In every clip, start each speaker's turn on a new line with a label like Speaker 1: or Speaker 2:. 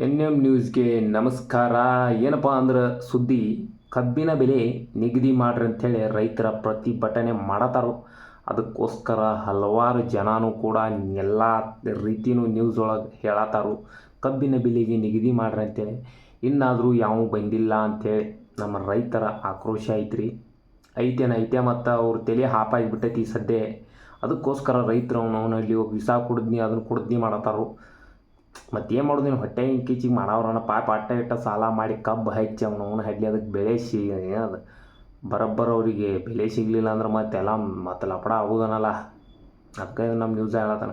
Speaker 1: NM ನ್ಯೂಸ್ಗೆ ನಮಸ್ಕಾರ. ಏನಪ್ಪ ಅಂದ್ರೆ ಸುದ್ದಿ, ಕಬ್ಬಿನ ಬೆಲೆ ನಿಗದಿ ಮಾಡ್ರಿ ಅಂಥೇಳಿ ರೈತರ ಪ್ರತಿಭಟನೆ ಮಾಡತಾರು. ಅದಕ್ಕೋಸ್ಕರ ಹಲವಾರು ಜನನೂ ಕೂಡ ಎಲ್ಲ ರೀತಿಯೂ ನ್ಯೂಸ್ ಒಳಗೆ ಹೇಳತ್ತಾರು, ಕಬ್ಬಿನ ಬೆಲೆಗೆ ನಿಗದಿ ಮಾಡ್ರಿ ಅಂತೇಳಿ. ಇನ್ನಾದರೂ ಯಾವ ಬಂದಿಲ್ಲ ಅಂಥೇಳಿ ನಮ್ಮ ರೈತರ ಆಕ್ರೋಶ ಐತ್ರಿ. ಐತೆ ಮತ್ತು ಅವ್ರ ತಲೆ ಹಾಪಾಗಿಬಿಟ್ಟೈತಿ ಸದ್ಯ. ಅದಕ್ಕೋಸ್ಕರ ರೈತರು ಅವನಲ್ಲಿ ವಿಸಾ ಕುಡಿದ್ನಿ ಅದನ್ನು ಕುಡಿದ್ನಿ ಮಾಡತ್ತಾರು. ಮತ್ತು ಏನು ಮಾಡೋದು, ಹೊಟ್ಟೆ ಕೀಚಿಗೆ ಮಾಡವ್ರನ್ನ ಪಾಪ ಇಟ್ಟ ಸಾಲ ಮಾಡಿ ಕಬ್ಬು ಹಚ್ಚಿ ಅವನು ಹಡ್ಲಿ ಅದಕ್ಕೆ ಬೆಲೆ ಏನದು ಬರೋಬ್ಬರ ಅವರಿಗೆ ಬೆಲೆ ಸಿಗಲಿಲ್ಲ ಅಂದ್ರೆ ಮತ್ತೆ ಲಪಡ ಆಗೋದನಲ್ಲ. ಅದಕ್ಕೆ ನಮ್ಮ ನ್ಯೂಸ್ ಹೇಳತ್ತಾನ,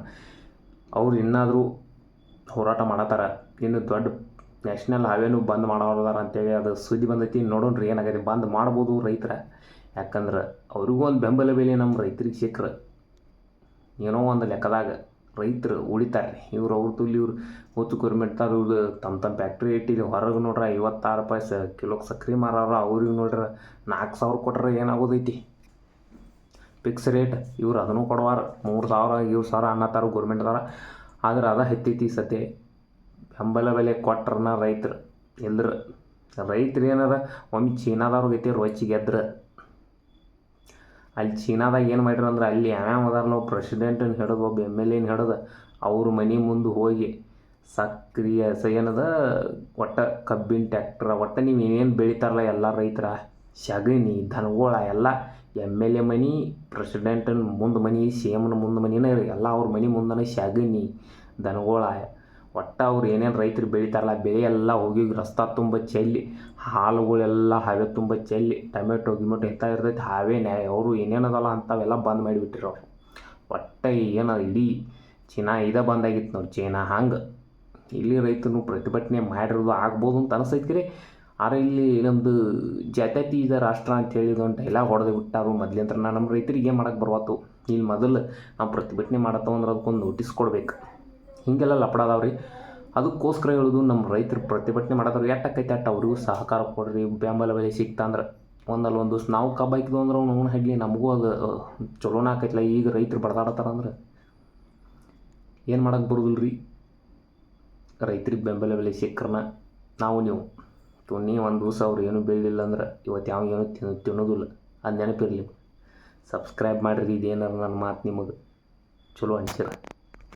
Speaker 1: ಅವ್ರು ಇನ್ನಾದರೂ ಹೋರಾಟ ಮಾಡತ್ತಾರ. ಇನ್ನು ದೊಡ್ಡ ನ್ಯಾಷನಲ್ ಹೈವೇನು ಬಂದ್ ಮಾಡೋದಾರ ಅಂತೇಳಿ ಅದು ಸುದ್ದಿ ಬಂದೈತಿ. ನೋಡೋಣ್ರಿ ಏನಾಗೈತಿ. ಬಂದ್ ಮಾಡ್ಬೋದು ರೈತರ, ಯಾಕಂದ್ರೆ ಅವ್ರಿಗೂ ಒಂದು ಬೆಂಬಲ ಬೆಲೆ ನಮ್ಮ ರೈತರಿಗೆ ಸಿಕ್ಕರೆ ಏನೋ ಒಂದು ಲೆಕ್ಕದಾಗ ರೈತರು ಉಳಿತಾರೆ. ಅವ್ರ ತುಲ್ಲಿ ಇವ್ರು ಹೊತ್ತು ಗೌರ್ಮೆಂಟ್ದವ್ರು ಇವ್ರು ತಮ್ಮ ಫ್ಯಾಕ್ಟ್ರಿ ಇಟ್ಟಿದ್ದು ಹೊರಗೆ ನೋಡ್ರೆ 56 ರೂಪಾಯಿ ಕಿಲೋಗೆ ಸಕ್ರೆ ಮಾರಾರ. ಅವ್ರಿಗೆ ನೋಡ್ರೆ 4000 ಕೊಟ್ರೆ ಏನಾಗೋದೈತಿ ಫಿಕ್ಸ್ ರೇಟ್. ಇವ್ರು ಅದನ್ನು ಕೊಡುವಾರ 3000 2,000 ಅನ್ನತ್ತಾರು ಗೌರ್ಮೆಂಟ್ದವ್ರ. ಆದ್ರೆ ಅದ ಹತ್ತೈತಿ ಸದ್ಯ. ಬೆಂಬಲ ಬೆಲೆ ಕೊಟ್ರನ ರೈತರು ಎಲ್ಲರ ರೈತರು ಏನಾರ ಒಮ್ಮೆ ಚೀನಾದವ್ರಿಗೆ ಐತಿ ರೊಚ್ಚಿ ಗೆದ್ರೆ. ಅಲ್ಲಿ ಚೀನಾದಾಗ ಏನು ಮಾಡ್ಯಾರ ಅಂದ್ರೆ, ಅಲ್ಲಿ ಯಾವ್ಯಾವ ಅದಾರ ನಾವು ಪ್ರೆಸಿಡೆಂಟನ್ನು ಹಿಡಿದು ಒಬ್ಬ MLA ಹಿಡಿದು ಅವ್ರ ಮನೆ ಮುಂದೆ ಹೋಗಿ ಸಕ್ರಿಯ ಏನದ ಒಟ್ಟು ಕಬ್ಬಿನ ಟ್ಯಾಕ್ಟ್ರ ಒಟ್ಟು ನೀವು ಏನೇನು ಬೆಳಿತಾರಲ್ಲ ಎಲ್ಲ ರೈತರ ಸಗಣಿ ದನಗೋಳ ಎಲ್ಲ MLA ಮನೆ ಪ್ರೆಸಿಡೆಂಟನ ಮುಂದೆ ಮನೆ CMನ ಮುಂದೆ ಮನೆನೇ ಎಲ್ಲ ಅವ್ರ ಮನೆ ಮುಂದೆ ಸಗಣಿ ದನಗೋಳ ಒಟ್ಟು ಅವ್ರು ಏನೇನು ರೈತರು ಬೆಳಿತಾರಲ್ಲ ಬೆಳೆ ಎಲ್ಲ ಹೋಗಿ ರಸ್ತೆ ತುಂಬ ಚೆಲ್ಲಿ, ಹಾಲುಗಳೆಲ್ಲ ಹಾವೆ ತುಂಬ ಚೆಲ್ಲಿ, ಟೊಮೆಟೊ ಇಂಥ ಇರ್ತೈತೆ ಹಾವೇ ಅವರು ಏನೇನದಲ್ಲ ಅಂಥವೆಲ್ಲ ಬಂದ್ ಮಾಡಿಬಿಟ್ಟಿರು ಅವ್ರು. ಒಟ್ಟು ಏನು ಇಡೀ ಚೀನಾ ಬಂದಾಗಿತ್ತು ನೋಡಿ, ಚೀನಾ ಹಂಗೆ ಇಲ್ಲಿ ರೈತನು ಪ್ರತಿಭಟನೆ ಮಾಡಿರೋದು ಆಗ್ಬೋದು ಅಂತ ಅನಿಸೈತಿ. ಆದ್ರೆ ಇಲ್ಲಿ ನಮ್ಮದು ಜಾತ್ಯತೀತ ರಾಷ್ಟ್ರ ಅಂತೇಳಿ ಒಂದು ಡೈಲಾಗ್ ಹೊಡೆದು ಬಿಟ್ಟಾರು ಮೊದ್ಲಿಂತ್ರ. ನಮ್ಮ ರೈತರಿಗೆ ಏನು ಮಾಡೋಕ್ಕೆ ಬರ್ವಾತು. ಇಲ್ಲಿ ಮೊದಲು ನಾವು ಪ್ರತಿಭಟನೆ ಮಾಡತ್ತವಂದ್ರೆ ಅದಕ್ಕೊಂದು ನೋಟಿಸ್ ಕೊಡ್ಬೇಕು. ಹೀಗೆಲ್ಲ ಲಪಡಾದವ್ರಿ. ಅದಕ್ಕೋಸ್ಕರ ಹೇಳೋದು, ನಮ್ಮ ರೈತರು ಪ್ರತಿಭಟನೆ ಮಾಡತ್ತವ್ರು ಎಟ್ಟಕ್ಕೈತೆ ಅಟ್ಟ ಅವ್ರಿಗೂ ಸಹಕಾರ ಕೊಡ್ರಿ. ಬೆಂಬಲ ಬೆಲೆ ಸಿಕ್ತಂದ್ರೆ ಒಂದು ದಿವ್ಸ ನಾವು ಕಬ್ಬು ಹಾಕಿದ್ವು ಅಂದ್ರೆ ಅವ್ನು ಹಡ್ಲಿ ನಮಗೂ ಅದು ಚಲೋನ ಆಕೈತಿಲ್ಲ. ಈಗ ರೈತರು ಬಡ್ದಾಡತ್ತಾರಂದ್ರೆ ಏನು ಮಾಡೋಕ್ಕೆ ಬರೋದಿಲ್ಲ ರೀ. ರೈತರಿಗೆ ಬೆಂಬಲ ಬೆಲೆ ಸಿಕ್ಕರನ ನಾವು ನೀವು ಒಂದು ದಿವಸ ಅವ್ರು ಏನೂ ಬೆಳಿಲಿಲ್ಲ ಅಂದ್ರೆ ಇವತ್ತು ಯಾವ ಏನೂ ತಿನ್ನೋದಿಲ್ಲ. ಅದು ನೆನಪಿರಲಿ. ಸಬ್ಸ್ಕ್ರೈಬ್ ಮಾಡಿರಿ. ಇದೇನಾರು ನನ್ನ ಮಾತು ನಿಮಗೆ ಚಲೋ ಅನಿಸಿರ.